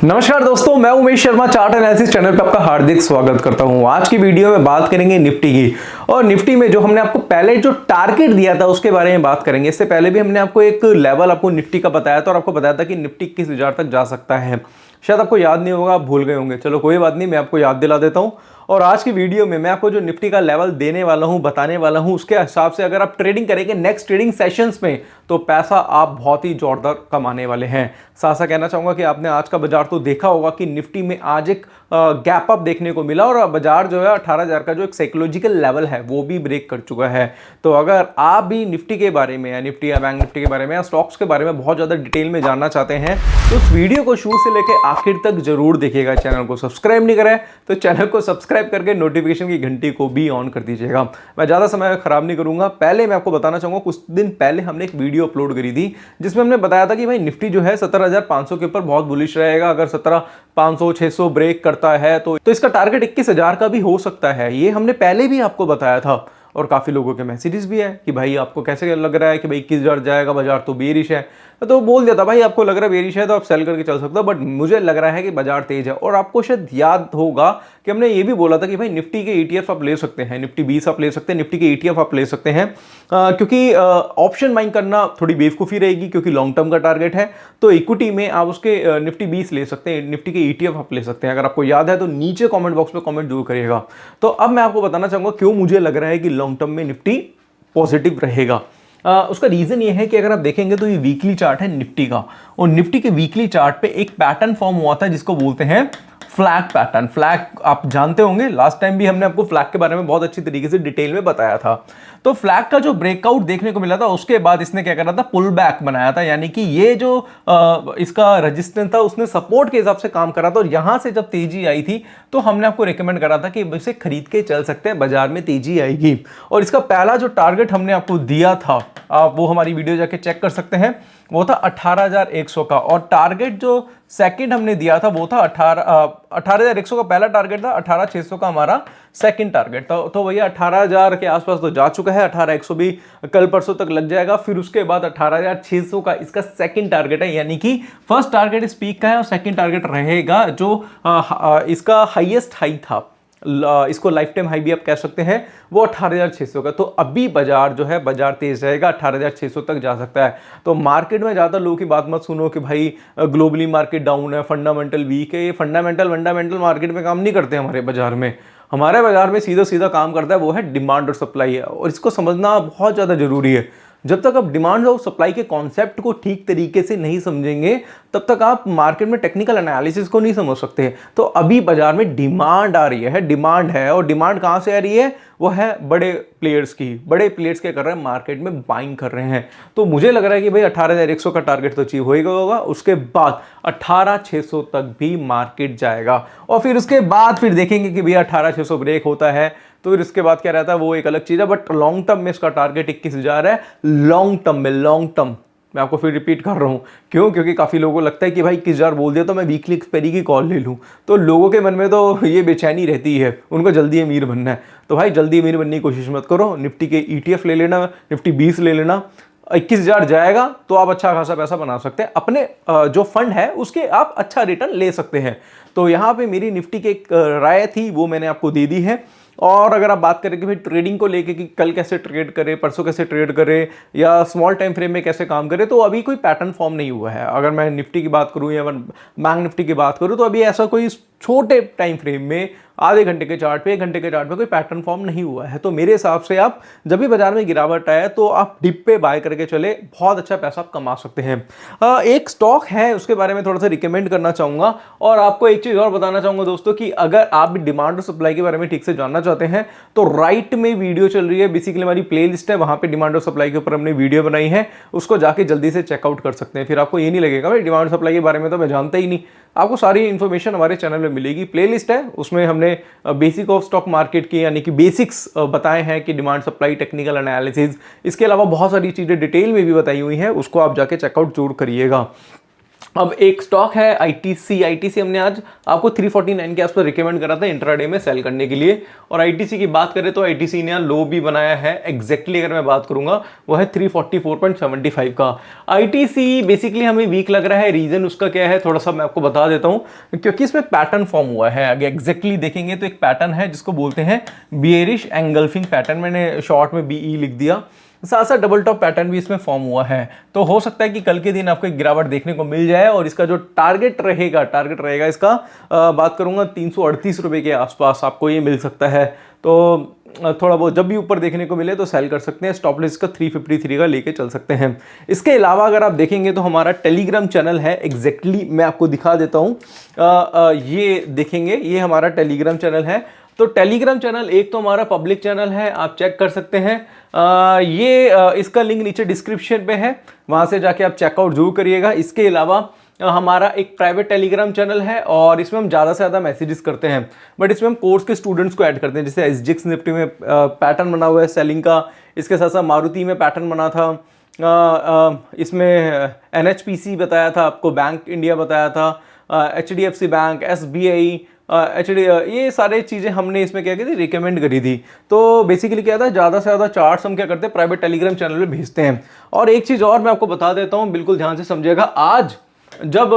नमस्कार दोस्तों, मैं Umesh Sharma chart analysis channel पर आपका हार्दिक स्वागत करता हूं। आज की वीडियो में बात करेंगे निफ्टी की, और निफ्टी में जो हमने आपको पहले जो टारगेट दिया था उसके बारे में बात करेंगे। इससे पहले भी हमने आपको एक लेवल आपको निफ्टी का बताया था और आपको बताया था कि निफ्टी किस हजार तक जा सकता है। शायद आपको याद नहीं होगा, आप भूल गए होंगे। चलो कोई बात नहीं, मैं आपको याद दिला देता हूं। और आज की वीडियो में मैं आपको जो निफ्टी का लेवल देने वाला हूं, बताने वाला हूं, उसके हिसाब से अगर आप ट्रेडिंग करेंगे नेक्स्ट ट्रेडिंग सेशंस में तो पैसा आप बहुत ही जोरदार कमाने वाले हैं। साथ साथ कहना चाहूंगा कि आपने आज का बाजार तो देखा होगा कि निफ्टी में आज एक गैप अप देखने को मिला और बाजार जो है 18,000 का जो एक साइकोलॉजिकल लेवल है वो भी ब्रेक कर चुका है। तो अगर आप भी निफ्टी के बारे में या निफ्टी या बैंक निफ्टी के बारे में या स्टॉक्स के बारे में बहुत ज़्यादा डिटेल में जानना चाहते हैं तो इस वीडियो को शुरू से लेकर आखिर तक जरूर देखिएगा। चैनल को सब्सक्राइब नहीं करें तो चैनल को सब्सक्राइब करके नोटिफिकेशन की घंटी को भी ऑन कर दीजिएगा। मैं ज़्यादा समय खराब नहीं करूंगा। पहले मैं आपको बताना चाहूँगा, कुछ दिन पहले हमने एक वीडियो अपलोड करी थी जिसमें हमने बताया था कि भाई निफ्टी जो है 17,500 के ऊपर बहुत बुलिश रहेगा। अगर 17,500 600 ब्रेक करता है तो इसका टारगेट 21,000 का भी हो सकता है। ये हमने पहले भी आपको बताया था और काफ़ी लोगों के मैसेजेस भी है कि भाई आपको कैसे लग रहा है कि भाई 21,000 जाएगा, बाजार तो बेरिश है। तो बोल दिया था भाई आपको लग रहा है बेरिश है तो आप सेल करके चल सकते हो, बट मुझे लग रहा है कि बाजार तेज है। और आपको शायद याद होगा कि हमने ये भी बोला था कि भाई निफ्टी के ETF आप ले सकते हैं, निफ्टी 20 आप ले सकते हैं, निफ्टी के ETF आप ले सकते हैं, क्योंकि ऑप्शन बाइंग करना थोड़ी बेवकूफ़ी रहेगी क्योंकि लॉन्ग टर्म का टारगेट है। तो इक्विटी में आप उसके निफ्टी 20 ले सकते हैं, निफ्टी के ETF आप ले सकते हैं। अगर आपको याद है तो नीचे कॉमेंट बॉक्स में कॉमेंट जरूर करिएगा। तो अब मैं आपको बताना चाहूँगा क्यों मुझे लग रहा है कि लॉन्ग टर्म में निफ्टी पॉजिटिव रहेगा। उसका रीजन ये है कि अगर आप देखेंगे तो ये वीकली चार्ट है निफ्टी का, और निफ्टी के वीकली चार्ट पे एक पैटर्न फॉर्म हुआ था जिसको बोलते हैं फ्लैग पैटर्न। फ्लैग आप जानते होंगे, लास्ट टाइम भी हमने आपको फ्लैग के बारे में बहुत अच्छी तरीके से डिटेल में बताया था। तो फ्लैग का जो ब्रेकआउट देखने को मिला था उसके बाद इसने क्या करा था, पुल बैक बनाया था, यानी कि ये जो इसका रेजिस्टेंस था उसने सपोर्ट के हिसाब से काम करा था। और यहां से जब तेजी आई थी तो हमने आपको रिकमेंड करा था कि इसे खरीद के चल सकते हैं, बाजार में तेजी आएगी। और इसका पहला जो टारगेट हमने आपको दिया था, आप वो हमारी वीडियो जाके चेक कर सकते हैं, वो था 18,100 का। और टारगेट जो सेकंड हमने दिया था वो था 18,100 का पहला टारगेट था, 18,600 का हमारा सेकंड टारगेट था। तो भैया 18,000 के आसपास तो जा चुका है, 18,100 भी कल परसों तक लग जाएगा। फिर उसके बाद 18,600 का इसका सेकंड टारगेट है, यानी कि फर्स्ट टारगेट इस पीक का है और सेकंड टारगेट रहेगा जो इसका हाईएस्ट हाई था, इसको लाइफ टाइम हाई भी आप कह सकते हैं, वो 18,600 का। तो अभी बाजार जो है बाजार तेज रहेगा, 18,600 तक जा सकता है। तो मार्केट में ज़्यादा लोगों की बात मत सुनो कि भाई ग्लोबली मार्केट डाउन है, फंडामेंटल वीक है। ये फंडामेंटल मार्केट में काम नहीं करते हमारे बाजार में। हमारे बाजार में सीधा सीधा काम करता है वो है डिमांड और सप्लाई है, और इसको समझना बहुत ज़्यादा जरूरी है। जब तक आप डिमांड और सप्लाई के कॉन्सेप्ट को ठीक तरीके से नहीं समझेंगे तब तक आप मार्केट में टेक्निकल एनालिसिस को नहीं समझ सकते। तो अभी बाजार में डिमांड आ रही है, डिमांड है, और डिमांड कहाँ से आ रही है, वो है बड़े प्लेयर्स की। बड़े प्लेयर्स क्या कर रहे हैं, मार्केट में बाइंग कर रहे हैं। तो मुझे लग रहा है कि भाई 18,100 का टारगेट तो अचीव होगा, उसके बाद 18,600 तक भी मार्केट जाएगा। और फिर उसके बाद फिर देखेंगे कि भैया 18,600 ब्रेक होता है तो फिर इसके बाद क्या रहता है वो एक अलग चीज़ है। बट लॉन्ग टर्म में इसका टारगेट 21,000 है। लॉन्ग टर्म मैं आपको फिर रिपीट कर रहा हूँ, क्यों, क्योंकि काफ़ी लोगों को लगता है कि भाई 21,000 बोल दिया तो मैं वीकली एक्सपायरी की कॉल ले लूँ। तो लोगों के मन में तो ये बेचैनी रहती है, उनको जल्दी अमीर बनना है। तो भाई जल्दी अमीर बनने की कोशिश मत करो, निफ्टी के ETF ले लेना, निफ्टी 20 ले लेना। 21,000 जाएगा तो आप अच्छा खासा पैसा बना सकते हैं, अपने जो फंड है उसके आप अच्छा रिटर्न ले सकते हैं। तो यहाँ पे मेरी निफ्टी की एक राय थी, वो मैंने आपको दे दी है। और अगर आप बात करें कि भाई ट्रेडिंग को लेके कि कल कैसे ट्रेड करें, परसों कैसे ट्रेड करें, या स्मॉल टाइम फ्रेम में कैसे काम करें, तो अभी कोई पैटर्न फॉर्म नहीं हुआ है। अगर मैं निफ्टी की बात करूं या बैंक निफ्टी की बात करूं तो अभी ऐसा कोई छोटे टाइम फ्रेम में आधे घंटे के चार्ट पे, 1 घंटे के चार्ट पे कोई पैटर्न फॉर्म नहीं हुआ है। तो मेरे हिसाब से आप जब भी बाजार में गिरावट आए तो आप डिप पे बाय करके चले, बहुत अच्छा पैसा आप कमा सकते हैं। एक स्टॉक है उसके बारे में थोड़ा सा रिकमेंड करना चाहूंगा, और आपको एक चीज और बताना चाहूंगा दोस्तों कि अगर आप भी डिमांड और सप्लाई के बारे में ठीक से जानना चाहते हैं तो राइट में वीडियो चल रही है, बेसिकली हमारी प्ले लिस्ट है, वहां पर डिमांड और सप्लाई के ऊपर हमने वीडियो बनाई है, उसको जाके जल्दी से चेकआउट कर सकते हैं। फिर आपको ये नहीं लगेगा भाई डिमांड सप्लाई के बारे में तो मैं जानता ही नहीं, आपको सारी इन्फॉर्मेशन हमारे चैनल में मिलेगी। प्लेलिस्ट है, उसमें हमने बेसिक ऑफ स्टॉक मार्केट की यानी कि बेसिक्स बताए हैं कि डिमांड सप्लाई, टेक्निकल एनालिसिस, इसके अलावा बहुत सारी चीज़ें डिटेल में भी बताई हुई हैं, उसको आप जाके चेकआउट जरूर करिएगा। अब एक स्टॉक है आईटीसी हमने आज आपको 349 के आसपास रिकमेंड करा था इंट्राडे में सेल करने के लिए। और आईटीसी की बात करें तो आईटीसी ने यहाँ लो भी बनाया है, एग्जैक्टली अगर मैं बात करूंगा वो है 344.75 का। आईटीसी बेसिकली हमें वीक लग रहा है, रीजन उसका क्या है थोड़ा सा मैं आपको बता देता हूँ, क्योंकि इसमें पैटर्न फॉर्म हुआ है। अगर एग्जैक्टली देखेंगे तो एक पैटर्न है जिसको बोलते हैं बियरिश एंगल्फिंग पैटर्न, मैंने शॉर्ट में बीई लिख दिया, साथ साथ डबल टॉप पैटर्न भी इसमें फॉर्म हुआ है। तो हो सकता है कि कल के दिन आपको एक गिरावट देखने को मिल जाए और इसका जो टारगेट रहेगा इसका बात करूंगा 338 रुपए के आसपास आपको ये मिल सकता है। तो थोड़ा बहुत जब भी ऊपर देखने को मिले तो सेल कर सकते हैं, स्टॉप लॉस का 353 का लेके चल सकते हैं। इसके अलावा अगर आप देखेंगे तो हमारा टेलीग्राम चैनल है, एग्जैक्टली मैं आपको दिखा देता हूँ। ये देखेंगे, ये हमारा टेलीग्राम चैनल है। तो टेलीग्राम चैनल एक तो हमारा पब्लिक चैनल है, आप चेक कर सकते हैं। इसका लिंक नीचे डिस्क्रिप्शन पे है, वहां से जाके आप चेकआउट जरूर करिएगा। इसके अलावा हमारा एक प्राइवेट टेलीग्राम चैनल है और इसमें हम ज़्यादा से ज़्यादा मैसेजेस करते हैं, बट इसमें हम कोर्स के स्टूडेंट्स को ऐड करते हैं। जैसे एसजीएक्स निफ्टी में पैटर्न बना हुआ है सेलिंग का, इसके साथ साथ मारुति में पैटर्न बना था, इसमें एनएचपीसी बताया था आपको, बैंक इंडिया बताया था, एचडीएफसी बैंक, एसबीआई, ये सारे चीज़ें हमने इसमें क्या की थी, रिकमेंड करी थी। तो बेसिकली क्या था, ज़्यादा से ज़्यादा चार्ट्स हम क्या करते हैं प्राइवेट टेलीग्राम चैनल में भेजते हैं। और एक चीज़ और मैं आपको बता देता हूँ, बिल्कुल ध्यान से समझिएगा। आज जब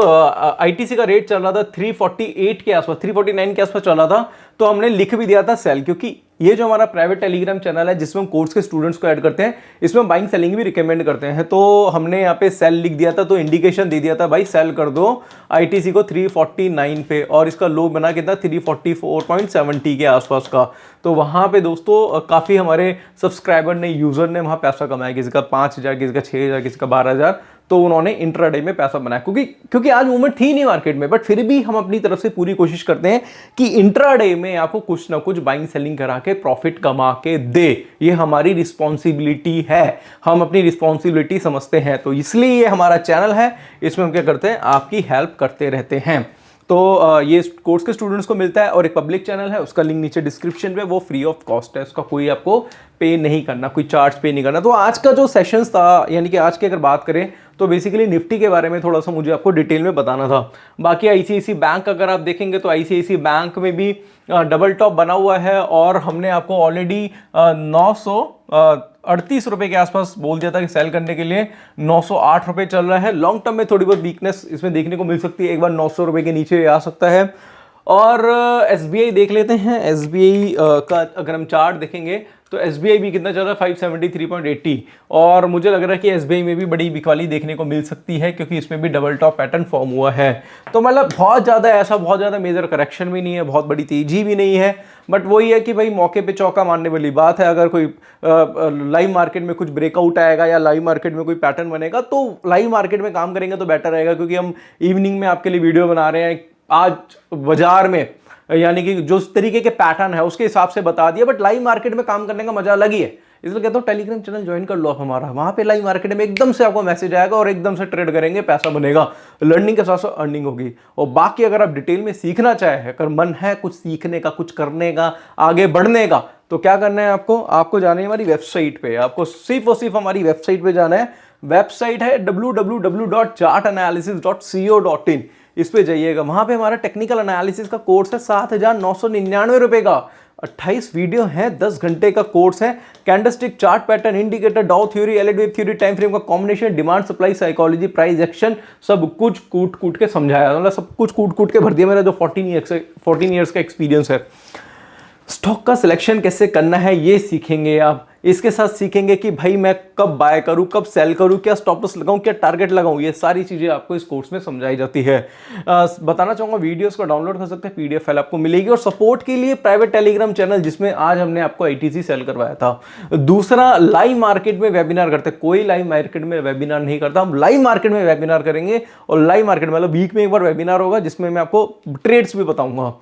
आईटीसी का रेट चल रहा था 348 के आसपास, 349 के आसपास चल रहा था, तो हमने लिख भी दिया था सेल, क्योंकि ये जो हमारा प्राइवेट टेलीग्राम चैनल है जिसमें हम कोर्स के स्टूडेंट्स को ऐड करते हैं, इसमें बाइंग सेलिंग भी रिकमेंड करते हैं। तो हमने यहाँ पे सेल लिख दिया था, तो इंडिकेशन दे दिया था भाई सेल कर दो आईटीसी को 349 पे, और इसका लो बना कितना 344.70 के आसपास का। तो वहाँ पे दोस्तों काफ़ी हमारे सब्सक्राइबर ने, यूज़र ने वहाँ पैसा कमाया, किसी का 5,000, किसी का 6,000, किसी का 12,000। तो उन्होंने इंट्राडे में पैसा बनाया, क्योंकि आज मूवमेंट थी नहीं मार्केट में, बट फिर भी हम अपनी तरफ से पूरी कोशिश करते हैं कि इंट्राडे में आपको कुछ ना कुछ बाइंग सेलिंग करा के प्रॉफिट कमा के दे। ये हमारी रिस्पॉन्सिबिलिटी है, हम अपनी रिस्पॉन्सिबिलिटी समझते हैं। तो इसलिए ये हमारा चैनल है, इसमें हम क्या करते हैं, आपकी हेल्प करते रहते हैं। तो ये कोर्स के स्टूडेंट्स को मिलता है। और एक पब्लिक चैनल है, उसका लिंक नीचे डिस्क्रिप्शन पे, वो फ्री ऑफ कॉस्ट है, उसका कोई आपको पे नहीं करना, कोई चार्ज पे नहीं करना। तो आज का जो सेशंस था, यानी कि आज की अगर बात करें तो बेसिकली निफ्टी के बारे में थोड़ा सा मुझे आपको डिटेल में बताना था। बाकी आईसीआईसीआई बैंक अगर आप देखेंगे तो आईसीआईसीआई बैंक में भी डबल टॉप बना हुआ है, और हमने आपको ऑलरेडी 938 रुपए के आसपास बोल दिया था कि सेल करने के लिए। 908 रुपए चल रहा है। लॉन्ग टर्म में थोड़ी बहुत वीकनेस इसमें देखने को मिल सकती है, एक बार 900 रुपए के नीचे आ सकता है। और एसबीआई देख लेते हैं। एसबीआई का अगर हम चार्ट देखेंगे तो एसबीआई भी कितना चल रहा है 573.80, और मुझे लग रहा है कि एसबीआई में भी बड़ी बिकवाली देखने को मिल सकती है, क्योंकि इसमें भी डबल टॉप पैटर्न फॉर्म हुआ है। तो मतलब बहुत ज़्यादा मेजर करेक्शन भी नहीं है, बहुत बड़ी तेजी भी नहीं है, बट वही है कि भाई मौके पे चौका मारने वाली बात है। अगर कोई लाइव मार्केट में कुछ ब्रेकआउट आएगा या लाइव मार्केट में कोई पैटर्न बनेगा तो लाइव मार्केट में काम करेंगे तो बेटर रहेगा, क्योंकि हम इवनिंग में आपके लिए वीडियो बना रहे हैं आज बाजार में, यानी कि जो उस तरीके के पैटर्न है उसके हिसाब से बता दिया। बट लाइव मार्केट में काम करने का मजा अलग ही है, इसलिए कहता हूँ टेलीग्राम चैनल ज्वाइन कर लो आप हमारा। वहां पे लाइव मार्केट में एकदम से आपको मैसेज आएगा और एकदम से ट्रेड करेंगे, पैसा बनेगा, लर्निंग के साथ साथ अर्निंग होगी। और बाकी अगर आप डिटेल में सीखना चाहे, अगर मन है कुछ सीखने का, कुछ करने का, आगे बढ़ने का, तो क्या करना है आपको जाना है हमारी वेबसाइट पे। आपको सिर्फ और सिर्फ हमारी वेबसाइट पे जाना है। वेबसाइट है www.chartanalysis.co.in। इस पे जाइएगा, वहां पे हमारा टेक्निकल एनालिसिस का कोर्स है 7,999 रुपए का। 28 वीडियो है, 10 घंटे का कोर्स है। Candlestick, chart pattern, indicator, Dow theory, Elliott wave theory, time frame का combination, demand supply psychology, price action, सब कुछ कूट के समझाया। मतलब सब कुछ कूट के भर दिया मेरा जो 14 ईयर्स का एक्सपीरियंस है। स्टॉक का सिलेक्शन कैसे करना है ये सीखेंगे आप। इसके साथ सीखेंगे कि भाई मैं कब बाय करूं, कब सेल करूं, क्या स्टॉप लॉस लगाऊं, क्या टारगेट लगाऊं, ये सारी चीजें आपको इस कोर्स में समझाई जाती है। बताना चाहूंगा वीडियोस को डाउनलोड कर सकते हैं, पीडीएफ फाइल आपको मिलेगी। और सपोर्ट के लिए प्राइवेट टेलीग्राम चैनल, जिसमें आज हमने आपको आईटीसी सेल करवाया था। दूसरा, लाइव मार्केट में वेबिनार करते हैं। कोई लाइव मार्केट में वेबिनार नहीं करता, हम लाइव मार्केट में वेबिनार करेंगे। और लाइव मार्केट मतलब वीक में एक बार वेबिनार होगा, जिसमें मैं आपको ट्रेड्स भी बताऊंगा।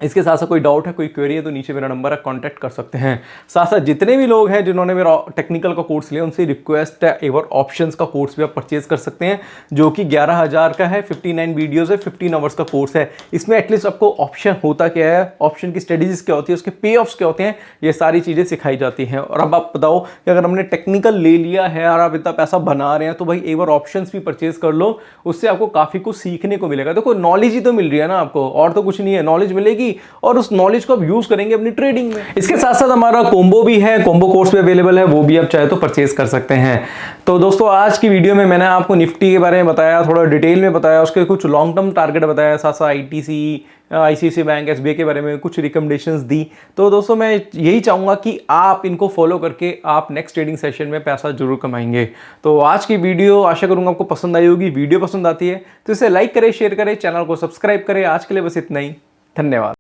इसके साथ साथ कोई डाउट है, कोई क्वेरी है तो नीचे मेरा नंबर है, कांटेक्ट कर सकते हैं। साथ साथ जितने भी लोग हैं जिन्होंने मेरा टेक्निकल का कोर्स लिया उनसे रिक्वेस्ट है, एवर ऑप्शंस का कोर्स भी आप परचेज कर सकते हैं, जो कि 11,000 का है, 59 वीडियोस है, 15 आवर्स का कोर्स है। इसमें एटलीस्ट आपको ऑप्शन होता क्या है, ऑप्शन की स्ट्रेटेजीज क्या होती है, उसके पे ऑफ्स क्या होते हैं, ये सारी चीज़ें सिखाई जाती हैं। और अब आप बताओ कि अगर हमने टेक्निकल ले लिया है और आप इतना पैसा बना रहे हैं तो भाई एवर ऑप्शंस भी परचेज कर लो, उससे आपको काफ़ी कुछ सीखने को मिलेगा। देखो नॉलेज ही तो मिल रही है ना आपको, और तो कुछ नहीं है, नॉलेज मिलेगी और उस नॉलेज को आप यूज करेंगे अपनी ट्रेडिंग में। इसके साथ साथ हमारा कॉम्बो भी है, कॉम्बो कोर्स भी अवेलेबल है, वो भी आप चाहे तो परचेज कर सकते हैं। तो दोस्तों आज की वीडियो में मैंने आपको निफ्टी के बारे में बताया, थोड़ा डिटेल में बताया, उसके कुछ लॉन्ग टर्म टारगेट बताया, साथ साथ आईटीसी, आईसीआईसीआई बैंक, एसबीआई के बारे में कुछ रिकमेंडेशंस दी। तो दोस्तों मैं यही चाहूँगा कि आप इनको फॉलो करके आप नेक्स्ट ट्रेडिंग सेशन में पैसा जरूर कमाएंगे। तो आज की वीडियो आशा करूँगा आपको पसंद आई होगी। वीडियो पसंद आती है तो इसे लाइक करें, शेयर करें, चैनल को सब्सक्राइब करें। आज के लिए बस इतना ही, धन्यवाद।